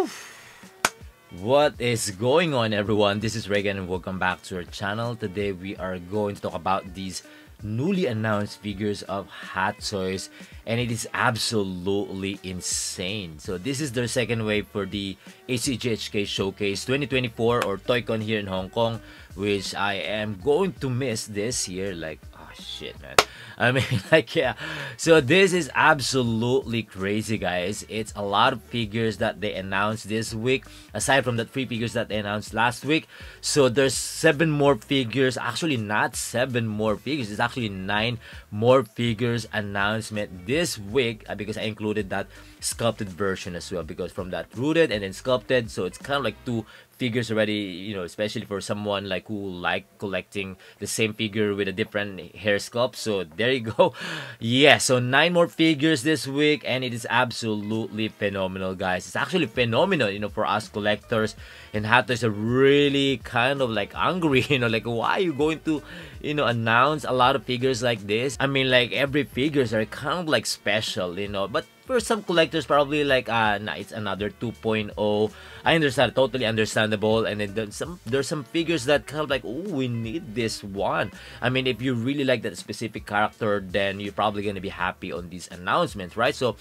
Woo! What is going on, everyone? This is Reagan and welcome back to our channel. Today we are going to talk about these newly announced figures of Hot Toys, and it is absolutely insane. So this is their second wave for the ACGHK Showcase 2024 or ToyCon here in Hong Kong, which I am going to miss this year. Like, oh shit, man. I mean, like, yeah. So this is absolutely crazy, guys. It's a lot of figures that they announced this week, aside from the 3 figures that they announced last week. So there's 7 more figures. Actually, not 7 more figures. It's actually 9 more figures announcement this week, because I included that sculpted version as well, because from that rooted and then sculpted, so it's kind of like 2 figures already, you know, especially for someone like who like collecting the same figure with a different hair sculpt. So there you go. Yeah, so 9 more figures this week, and it is absolutely phenomenal, guys. It's actually phenomenal, you know, for us collectors, and Hot Toys are really kind of like angry, you know, like, why are you going to, you know, announce a lot of figures like this? I mean, like, every figures are kind of like special, you know, but for some collectors probably like, nah, it's another 2.0. I understand, totally understandable. And then there's some figures that kind of like, oh, we need this one. I mean, if you really like that specific character, then you're probably gonna be happy on these announcements, right? So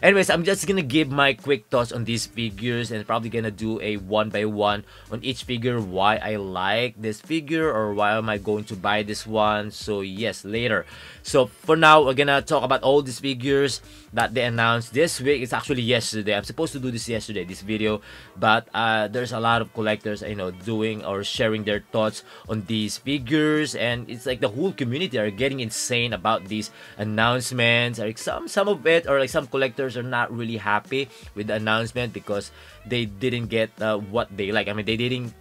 anyways, I'm just gonna give my quick thoughts on these figures, and probably gonna do a 1-by-1 on each figure, why I like this figure or why am I going to buy this one. So yes, later. So for now, we're gonna talk about all these figures that they announced this week. It's actually yesterday. I'm supposed to do this yesterday, this video, but there's a lot of collectors, you know, doing or sharing their thoughts on these figures, and it's like the whole community are getting insane about these announcements. Like some of it, or like some collectors are not really happy with the announcement because they didn't get what they like. I mean, they didn't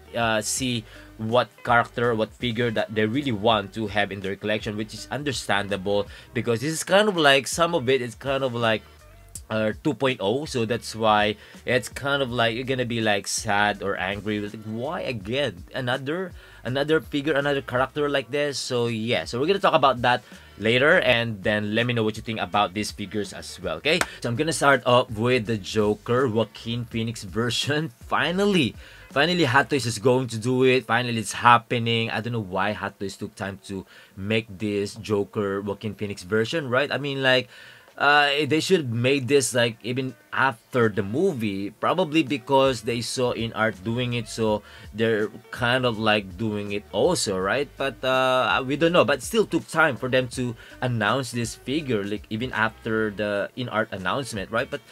see what character, what figure that they really want to have in their collection, which is understandable, because this is kind of like, some of it is kind of like 2.0, so that's why it's kind of like you're gonna be like sad or angry, like, why again another figure, another character like this? So yeah, so we're gonna talk about that later, and then let me know what you think about these figures as well. Okay, so I'm gonna start off with the Joker Joaquin Phoenix version. Finally Hot Toys is going to do it. Finally, it's happening. I don't know why Hot Toys took time to make this Joker Joaquin Phoenix version, right? I mean, like, they should have made this like even after the movie, probably because they saw in art doing it, so they're kind of like doing it also, right? But we don't know, but still took time for them to announce this figure, like even after the in art announcement, right? But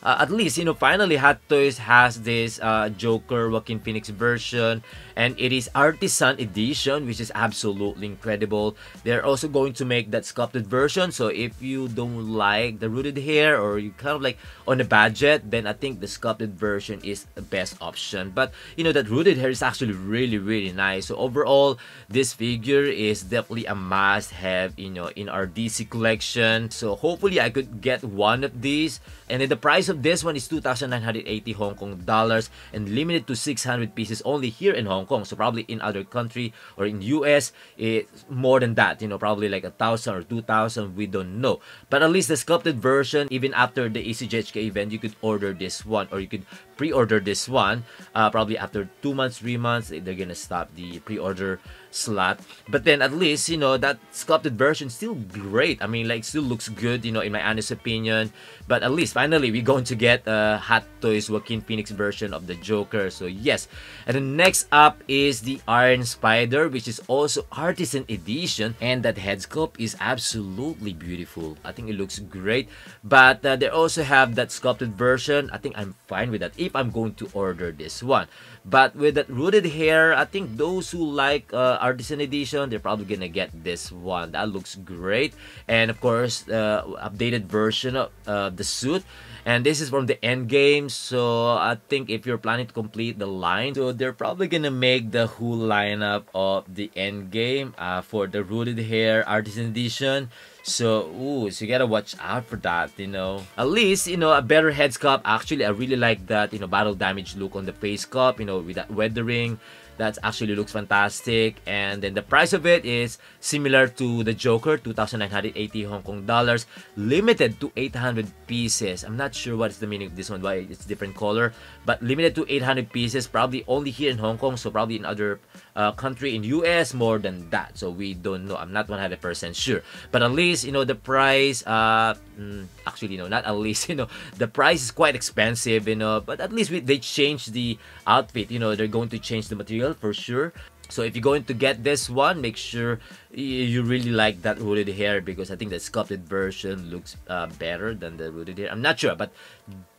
at least, you know, finally Hot Toys has this Joker Joaquin Phoenix version, and it is artisan edition, which is absolutely incredible. They're also going to make that sculpted version, so if you don't like the rooted hair, or you kind of like on a budget, then I think the sculpted version is the best option. But you know, that rooted hair is actually really nice. So overall, this figure is definitely a must-have, you know, in our DC collection. So hopefully I could get one of these, and then the price of this one is 2,980 Hong Kong dollars, and limited to 600 pieces only here in Hong Kong. So probably in other country or in US, it's more than that, you know, probably like 1,000 or 2,000, we don't know. But at least the sculpted version, even after the ACGHK event, you could order this one, or you could pre-order this one. Probably after 2 months, 3 months, they're gonna stop the pre-order slot. But then at least, you know, that sculpted version still great. I mean, like, still looks good, you know, in my honest opinion. But at least finally we're going to get a Hot Toys Joaquin Phoenix version of the Joker. So yes. And then next up is the Iron Spider, which is also artisan edition, and that head sculpt is absolutely beautiful. I think it looks great. But they also have that sculpted version. I think I'm fine with that if I'm going to order this one. But with that rooted hair, I think those who like artisan edition, they're probably gonna get this one. That looks great. And of course, updated version of the suit. And this is from the end game, so I think if you're planning to complete the line, so they're probably gonna make the whole lineup of the end game for the rooted hair artisan edition. So, so you gotta watch out for that, you know. At least, you know, a better head sculpt. Actually, I really like that, you know, battle damage look on the face sculpt, you know, with that weathering. That actually looks fantastic. And then the price of it is similar to the Joker, 2,980 Hong Kong dollars, limited to 800 pieces. I'm not sure what is the meaning of this one, why it's different color, but limited to 800 pieces, probably only here in Hong Kong, so probably in other country in US more than that, so we don't know. I'm not 100% sure, but at least, you know, the price, actually, no, not at least, you know, the price is quite expensive, you know, but at least they changed the outfit, you know, they're going to change the material for sure. So if you're going to get this one, make sure you really like that hooded hair, because I think the sculpted version looks better than the hooded hair. I'm not sure, but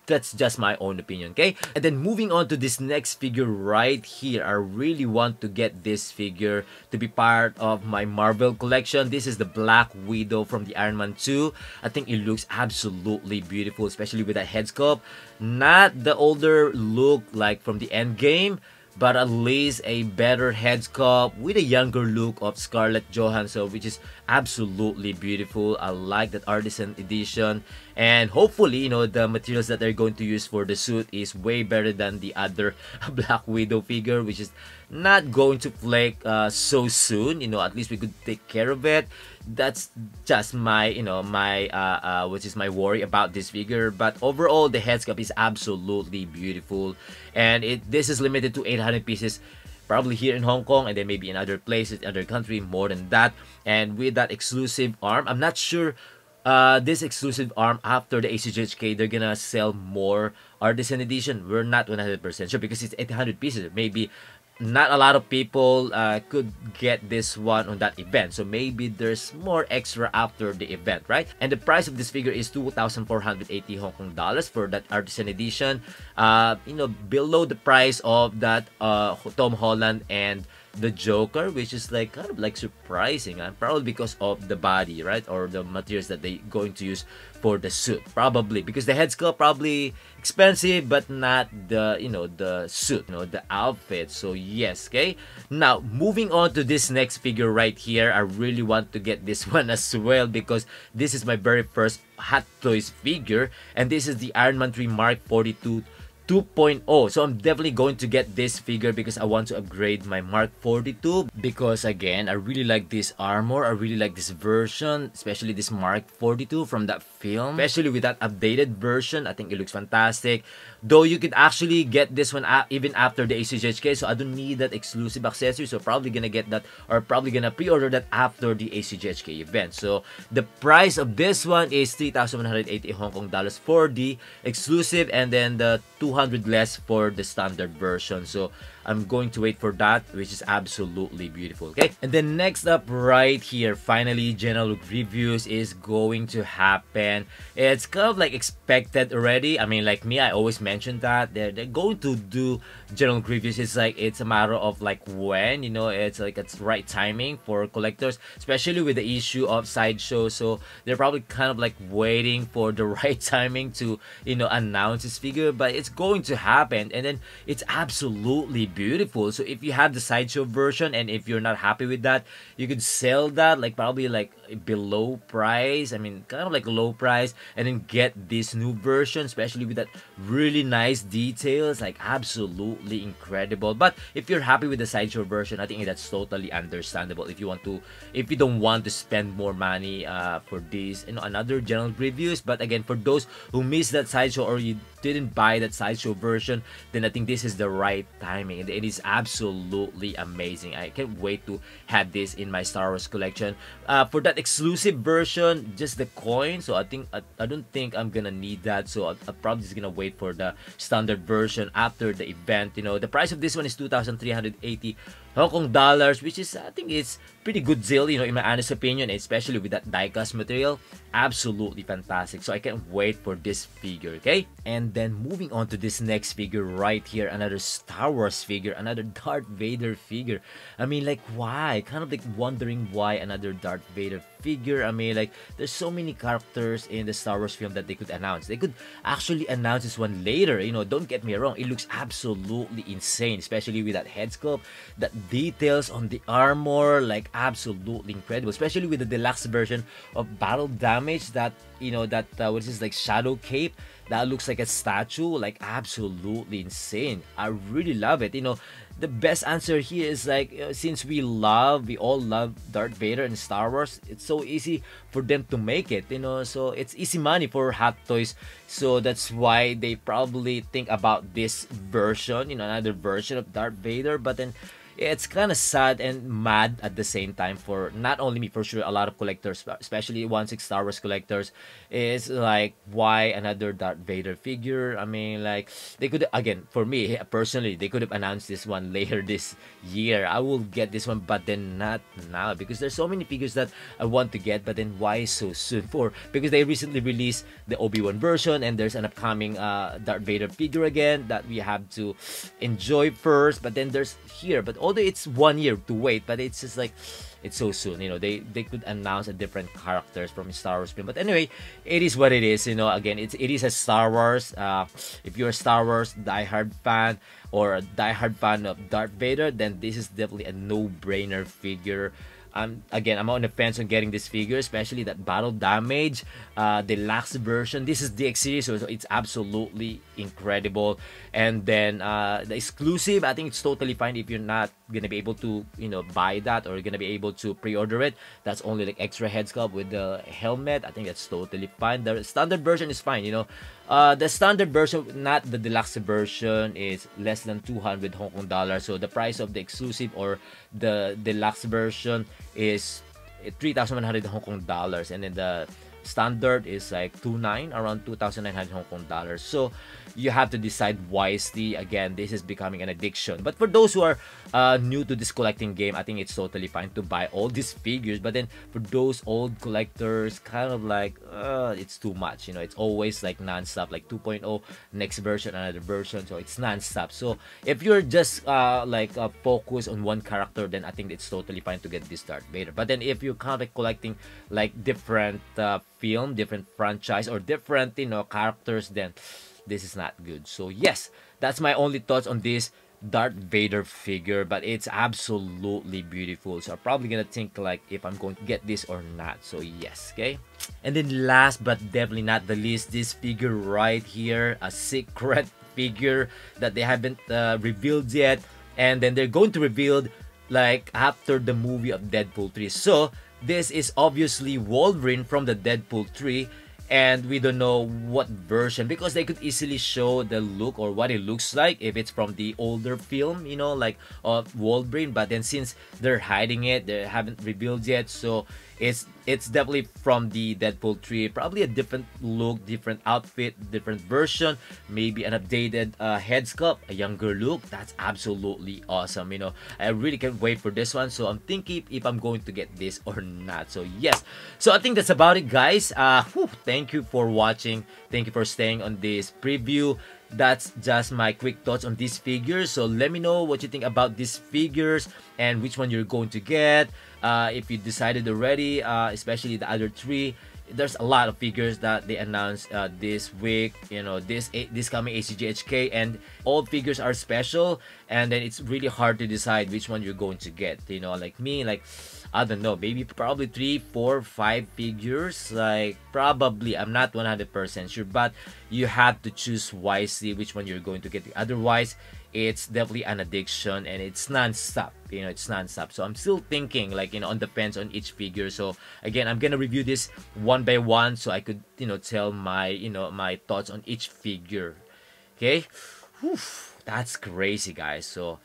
that's just my own opinion, okay? And then moving on to this next figure right here, I really want to get this figure to be part of my Marvel collection. This is the Black Widow from the Iron Man 2. I think it looks absolutely beautiful, especially with that head sculpt. Not the older look like from the Endgame, but at least a better head sculpt with a younger look of Scarlett Johansson, which is absolutely beautiful. I like that artisan edition, and hopefully, you know, the materials that they're going to use for the suit is way better than the other Black Widow figure, which is not going to flake so soon. You know, at least we could take care of it. That's just my, you know, my which is my worry about this figure. But overall, the head sculpt is absolutely beautiful, and this is limited to 800 pieces, probably here in Hong Kong, and then maybe in other places, other country, more than that. And with that exclusive arm, I'm not sure this exclusive arm after the ACGHK they're gonna sell more artisan edition. We're not 100% sure, because it's 800 pieces. Maybe not a lot of people could get this one on that event, so maybe there's more extra after the event, right? And the price of this figure is 2,480 Hong Kong dollars for that artisan edition, you know, below the price of that Tom Holland and the Joker, which is like kind of like surprising, probably because of the body, right, or the materials that they going to use for the suit, probably because the head sculpt probably expensive, but not the, you know, the suit, you know, the outfit. So yes, okay. Now moving on to this next figure right here, I really want to get this one as well, because this is my very first Hot Toys figure, and this is the Iron Man 3 Mark 42 2.0. So I'm definitely going to get this figure because I want to upgrade my Mark 42, because again, I really like this armor. I really like this version, especially this Mark 42 from that film, especially with that updated version. I think it looks fantastic, though you could actually get this one even after the ACGHK, so I don't need that exclusive accessory. So probably gonna get that, or probably gonna pre-order that after the ACGHK event. So the price of this one is 3,180 Hong Kong dollars for the exclusive, and then the 200 less for the standard version. So I'm going to wait for that, which is absolutely beautiful, okay? And then next up right here, finally, general reviews is going to happen. It's kind of like expected already. I mean, like me, I always mention that they're going to do general reviews. It's like, it's a matter of like when, you know, it's like it's right timing for collectors, especially with the issue of Sideshow. So they're probably kind of like waiting for the right timing to, you know, announce this figure, but it's going to happen. And then it's absolutely beautiful. So if you have the Sideshow version, and if you're not happy with that, you could sell that like probably like below price. I mean, kind of like low price, and then get this new version, especially with that really nice details, like absolutely incredible. But if you're happy with the Sideshow version, I think that's totally understandable. If you don't want to spend more money for this, you know, another general reviews. But again, for those who missed that Sideshow, or you didn't buy that Sideshow version, then I think this is the right timing. It is absolutely amazing. I can't wait to have this in my Star Wars collection. For that exclusive version, just the coin. So I don't think I'm gonna need that. So I'm probably just gonna wait for the standard version after the event. You know, the price of this one is 2,380 Hong Kong dollars, which is, I think it's pretty good deal, you know, in my honest opinion, especially with that die-cast material. Absolutely fantastic. So I can't wait for this figure, okay? And then moving on to this next figure right here, another Star Wars figure, another Darth Vader figure. I mean, like, why? Kind of like wondering why another Darth Vader figure. I mean, like, there's so many characters in the Star Wars film that they could announce. They could actually announce this one later, you know, don't get me wrong. It looks absolutely insane, especially with that head sculpt, that details on the armor, like absolutely incredible, especially with the deluxe version of Battle Damage, that, you know, that what is this, like shadow cape that looks like a statue, like absolutely insane. I really love it. You know, the best answer here is like, since we all love Darth Vader and Star Wars, it's so easy for them to make it, so it's easy money for Hot Toys. So that's why they probably think about this version, another version of Darth Vader. But then it's kind of sad and mad at the same time, for not only me, for sure a lot of collectors, especially 1/6 Star Wars collectors, is like, why another Darth Vader figure? I mean, like, they could, again, for me personally, they could have announced this one later this year. I will get this one, but then not now, because there's so many figures that I want to get. But then why so soon? Because they recently released the Obi-Wan version, and there's an upcoming Darth Vader figure again that we have to enjoy first. But then there's here, but although it's 1 year to wait, but it's just like, it's so soon. They could announce a different characters from Star Wars film. But anyway, it is what it is. Again, it is a Star Wars. If you're a Star Wars diehard fan, or a diehard fan of Darth Vader, then this is definitely a no-brainer figure. Again, I'm on the fence on getting this figure, especially that battle damage, deluxe version. This is DX series, so it's absolutely incredible. And then the exclusive, I think it's totally fine if you're not gonna be able to buy that, or gonna be able to pre-order it. That's only like extra head sculpt with the helmet. I think that's totally fine. The standard version is fine. The standard version, not the deluxe version, is less than 200 Hong Kong dollars. So the price of the exclusive or the deluxe version is 3,100 Hong Kong dollars, and then the standard is like around 2,900 Hong Kong dollars. So you have to decide wisely. Again, this is becoming an addiction. But for those who are new to this collecting game, I think it's totally fine to buy all these figures. But then for those old collectors, kind of like, it's too much. It's always like non-stop, like 2.0, next version, another version. So it's non-stop. So if you're just focused on one character, then I think it's totally fine to get this Darth Vader. But then if you're kind of collecting like different film, different franchise, or different characters, then this is not good. So yes, that's my only thoughts on this Darth Vader figure, but it's absolutely beautiful. So I'm probably gonna think like if I'm going to get this or not. So yes, okay. And then last but definitely not the least, this figure right here, a secret figure that they haven't revealed yet, and then they're going to reveal like after the movie of Deadpool 3. So this is obviously Wolverine from the Deadpool 3, and we don't know what version, because they could easily show the look or what it looks like if it's from the older film, like of Wolverine. But then since they're hiding it, they haven't revealed yet, so it's definitely from the Deadpool 3. Probably a different look, different outfit, different version, maybe an updated head sculpt, a younger look. That's absolutely awesome. I really can't wait for this one. So I'm thinking if I'm going to get this or not. So yes, so I think that's about it, guys. Thank you for watching. Thank you for staying on this preview. That's just my quick thoughts on these figures. So let me know what you think about these figures and which one you're going to get. If you decided already, especially the other three. There's a lot of figures that they announced this week, this coming ACGHK, and all figures are special, and then it's really hard to decide which one you're going to get. Like me, like, I don't know, maybe probably 3, 4, 5 figures. Like, probably, I'm not 100% sure, but you have to choose wisely which one you're going to get. Otherwise, it's definitely an addiction, and it's non-stop. It's non-stop. So I'm still thinking, like, on the fence on each figure. So again, I'm gonna review this one by one, so I could tell my my thoughts on each figure. Okay. Whew, that's crazy, guys. So